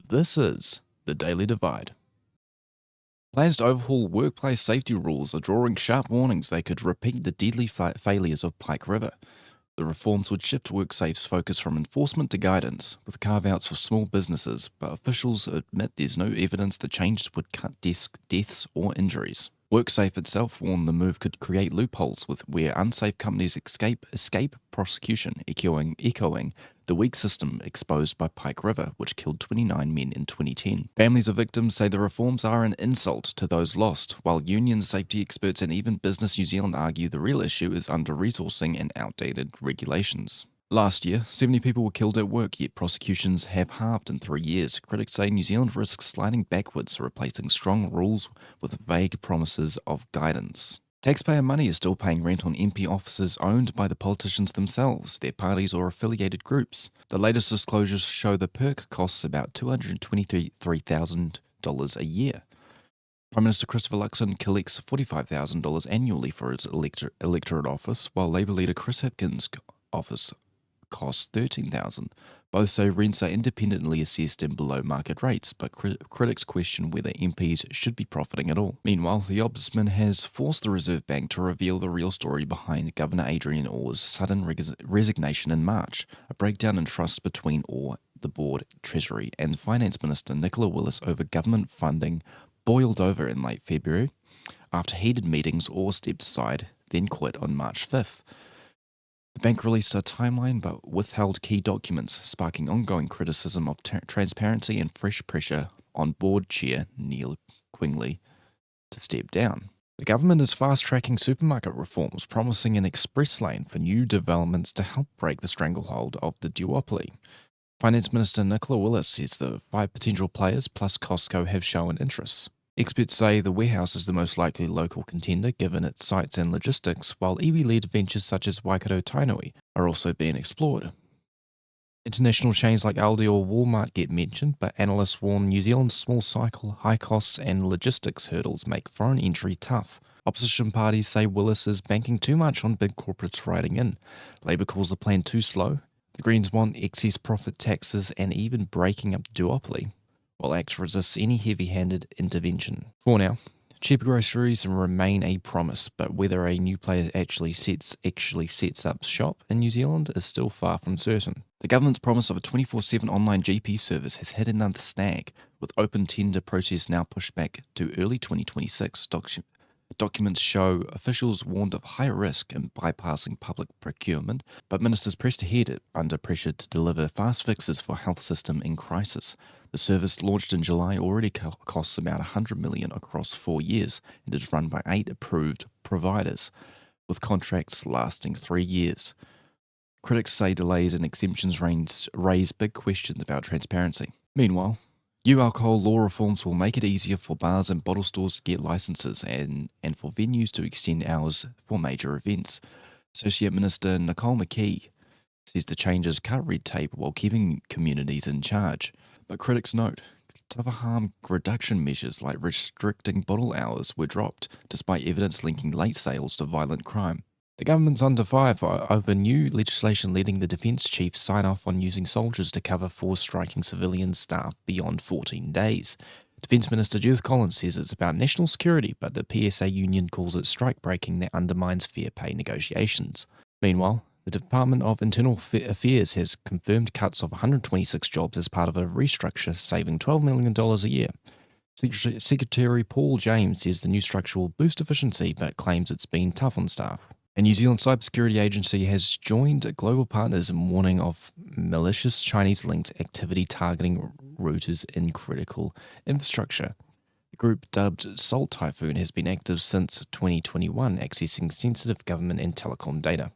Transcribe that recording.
This is the Daily Divide. Plans to overhaul workplace safety rules are drawing sharp warnings they could repeat the deadly failures of Pike River. The reforms would shift WorkSafe's focus from enforcement to guidance, with carve-outs for small businesses, but officials admit there's no evidence the changes would cut deaths or injuries. WorkSafe itself warned the move could create loopholes where unsafe companies escape prosecution, echoing the weak system exposed by Pike River, which killed 29 men in 2010. Families of victims say the reforms are an insult to those lost, while unions, safety experts, and even Business New Zealand argue the real issue is under-resourcing and outdated regulations. Last year, 70 people were killed at work, yet prosecutions have halved in 3 years. Critics say New Zealand risks sliding backwards, replacing strong rules with vague promises of guidance. Taxpayer money is still paying rent on MP offices owned by the politicians themselves, their parties or affiliated groups. The latest disclosures show the perk costs about $223,000 a year. Prime Minister Christopher Luxon collects $45,000 annually for his electorate office, while Labour leader Chris Hipkins' office costs $13,000. Both say rents are independently assessed and below market rates, but critics question whether MPs should be profiting at all. Meanwhile, the Ombudsman has forced the Reserve Bank to reveal the real story behind Governor Adrian Orr's sudden resignation in March, a breakdown in trust between Orr, the Board, Treasury, and Finance Minister Nicola Willis over government funding boiled over in late February. After heated meetings, Orr stepped aside, then quit on March 5th. The bank released a timeline but withheld key documents, sparking ongoing criticism of transparency and fresh pressure on board chair Neil Quingley to step down. The government is fast-tracking supermarket reforms, promising an express lane for new developments to help break the stranglehold of the duopoly. Finance Minister Nicola Willis says the 5 potential players plus Costco have shown interest. Experts say the warehouse is the most likely local contender given its sites and logistics, while iwi-led ventures such as Waikato Tainui are also being explored. International chains like Aldi or Walmart get mentioned, but analysts warn New Zealand's small cycle, high costs and logistics hurdles make foreign entry tough. Opposition parties say Willis is banking too much on big corporates riding in. Labour calls the plan too slow. The Greens want excess profit taxes and even breaking up the duopoly, while ACT resists any heavy-handed intervention. For now, cheaper groceries remain a promise, but whether a new player actually sets up shop in New Zealand is still far from certain. The government's promise of a 24/7 online GP service has hit another snag, with open tender process now pushed back to early 2026. Documents show officials warned of high risk in bypassing public procurement, but ministers pressed ahead under pressure to deliver fast fixes for health system in crisis. The service, launched in July, already costs about $100 million across 4 years and is run by 8 approved providers, with contracts lasting 3 years. Critics say delays and exemptions raise big questions about transparency. Meanwhile, new alcohol law reforms will make it easier for bars and bottle stores to get licenses and for venues to extend hours for major events. Associate Minister Nicole McKee says the changes cut red tape while keeping communities in charge. But critics note tougher harm reduction measures like restricting bottle hours were dropped, despite evidence linking late sales to violent crime. The government's under fire over new legislation letting the defence chief sign off on using soldiers to cover for striking civilian staff beyond 14 days. Defence Minister Judith Collins says it's about national security, but the PSA union calls it strike-breaking that undermines fair pay negotiations. Meanwhile, the Department of Internal Affairs has confirmed cuts of 126 jobs as part of a restructure, saving $12 million a year. Secretary Paul James says the new structure will boost efficiency, but claims it's been tough on staff. A New Zealand cybersecurity agency has joined global partners in warning of malicious Chinese-linked activity targeting routers in critical infrastructure. The group, dubbed Salt Typhoon, has been active since 2021, accessing sensitive government and telecom data.